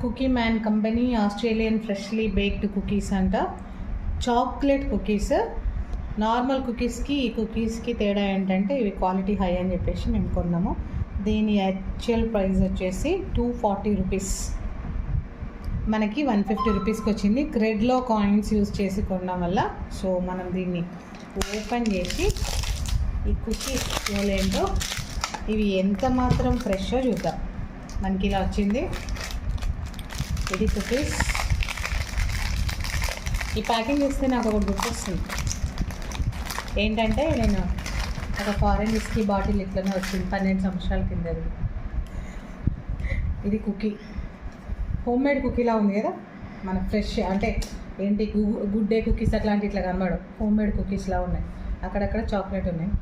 Cookie man company Australian freshly baked cookies అంట. Chocolate cookies. Normal కుకీస్కి ఈ కుకీస్కి తేడా ఏంటంటే ఇవి క్వాలిటీ హై అని చెప్పేసి మేము కొన్నాము. దీని యాక్చువల్ ప్రైస్ వచ్చేసి 240 రూపీస్, మనకి 150 రూపీస్కి వచ్చింది. క్రెడ్లో కాయిన్స్ యూజ్ చేసి కొనడం వల్ల. సో మనం దీన్ని ఓపెన్ చేసి ఈ కుకీస్ ఏంటో ఇవి ఎంత మాత్రం ఫ్రెష్గా చూద్దాం. మనకి ఇలా వచ్చింది ఇది కుకీస్. ఈ ప్యాకింగ్ చేస్తే నాకు ఒకటి గుర్తొస్తుంది ఏంటంటే, నేను ఒక ఫారెన్ విస్కీ బాటిల్ ఇట్లనే వచ్చింది 12 సంవత్సరాల కింద. ఇది కుకీ, హోమ్ మేడ్ కుకీలా ఉంది కదా, మన ఫ్రెష్ అంటే ఏంటి గుడ్ డే కుకీస్ అట్లాంటి ఇట్లా కనబడవు, హోమ్ మేడ్ కుకీస్లా ఉన్నాయి. అక్కడక్కడ చాక్లెట్ ఉన్నాయి.